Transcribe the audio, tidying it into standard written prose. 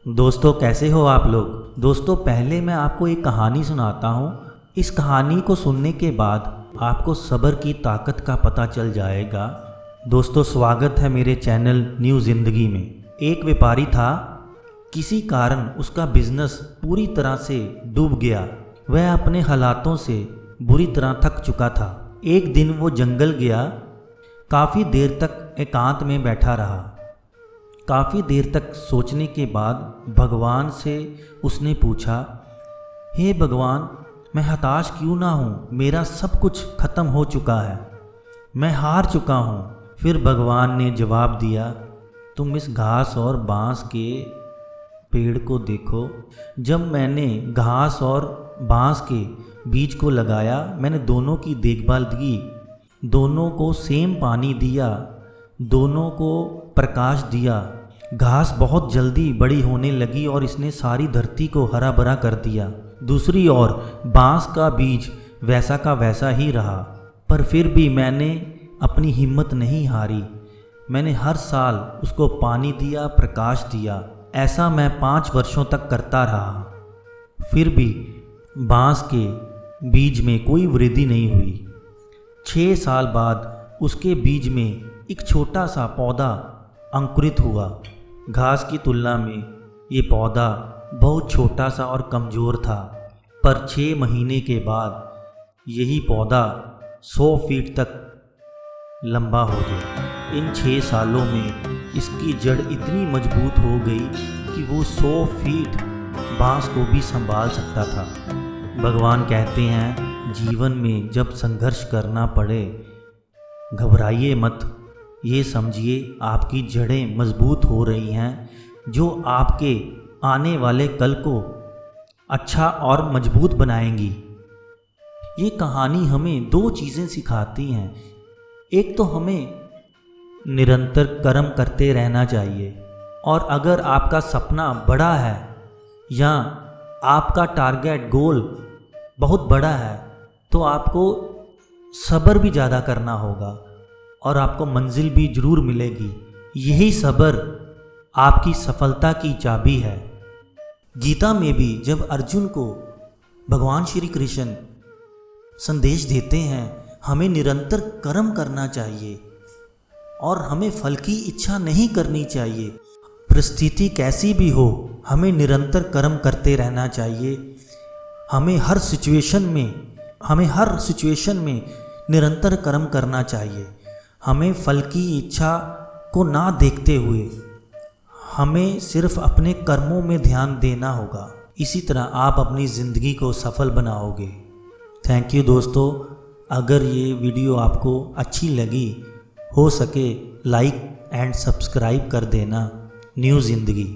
दोस्तों कैसे हो आप लोग। दोस्तों पहले मैं आपको एक कहानी सुनाता हूँ। इस कहानी को सुनने के बाद आपको सब्र की ताकत का पता चल जाएगा। दोस्तों स्वागत है मेरे चैनल न्यू ज़िंदगी में। एक व्यापारी था, किसी कारण उसका बिजनेस पूरी तरह से डूब गया। वह अपने हालातों से बुरी तरह थक चुका था। एक दिन वो जंगल गया, काफ़ी देर तक एकांत में बैठा रहा। काफ़ी देर तक सोचने के बाद भगवान से उसने पूछा, हे भगवान, मैं हताश क्यों ना हूँ, मेरा सब कुछ खत्म हो चुका है, मैं हार चुका हूँ। फिर भगवान ने जवाब दिया, तुम इस घास और बाँस के पेड़ को देखो। जब मैंने घास और बाँस के बीज को लगाया, मैंने दोनों की देखभाल की, दोनों को सेम पानी दिया, दोनों को प्रकाश दिया। घास बहुत जल्दी बड़ी होने लगी और इसने सारी धरती को हरा भरा कर दिया। दूसरी ओर बाँस का बीज वैसा का वैसा ही रहा, पर फिर भी मैंने अपनी हिम्मत नहीं हारी। मैंने हर साल उसको पानी दिया, प्रकाश दिया। ऐसा मैं 5 वर्षों तक करता रहा। फिर भी बाँस के बीज में कोई वृद्धि नहीं हुई। 6 साल बाद उसके बीज में एक छोटा सा पौधा अंकुरित हुआ। घास की तुलना में ये पौधा बहुत छोटा सा और कमज़ोर था, पर 6 महीने के बाद यही पौधा 100 फीट तक लंबा हो गया। इन 6 सालों में इसकी जड़ इतनी मजबूत हो गई कि वो 100 फीट बाँस को भी संभाल सकता था। भगवान कहते हैं, जीवन में जब संघर्ष करना पड़े घबराइए मत, ये समझिए आपकी जड़ें मजबूत हो रही हैं, जो आपके आने वाले कल को अच्छा और मजबूत बनाएंगी। ये कहानी हमें 2 चीज़ें सिखाती हैं। एक तो हमें निरंतर कर्म करते रहना चाहिए, और अगर आपका सपना बड़ा है या आपका टारगेट गोल बहुत बड़ा है तो आपको सब्र भी ज़्यादा करना होगा और आपको मंजिल भी ज़रूर मिलेगी। यही सब्र आपकी सफलता की चाबी है। गीता में भी जब अर्जुन को भगवान श्री कृष्ण संदेश देते हैं, हमें निरंतर कर्म करना चाहिए और हमें फल की इच्छा नहीं करनी चाहिए। परिस्थिति कैसी भी हो, हमें निरंतर कर्म करते रहना चाहिए। हमें हर सिचुएशन में निरंतर कर्म करना चाहिए। हमें फल की इच्छा को ना देखते हुए हमें सिर्फ अपने कर्मों में ध्यान देना होगा। इसी तरह आप अपनी ज़िंदगी को सफल बनाओगे। थैंक यू दोस्तों। अगर ये वीडियो आपको अच्छी लगी, हो सके लाइक एंड सब्सक्राइब कर देना। न्यू ज़िंदगी।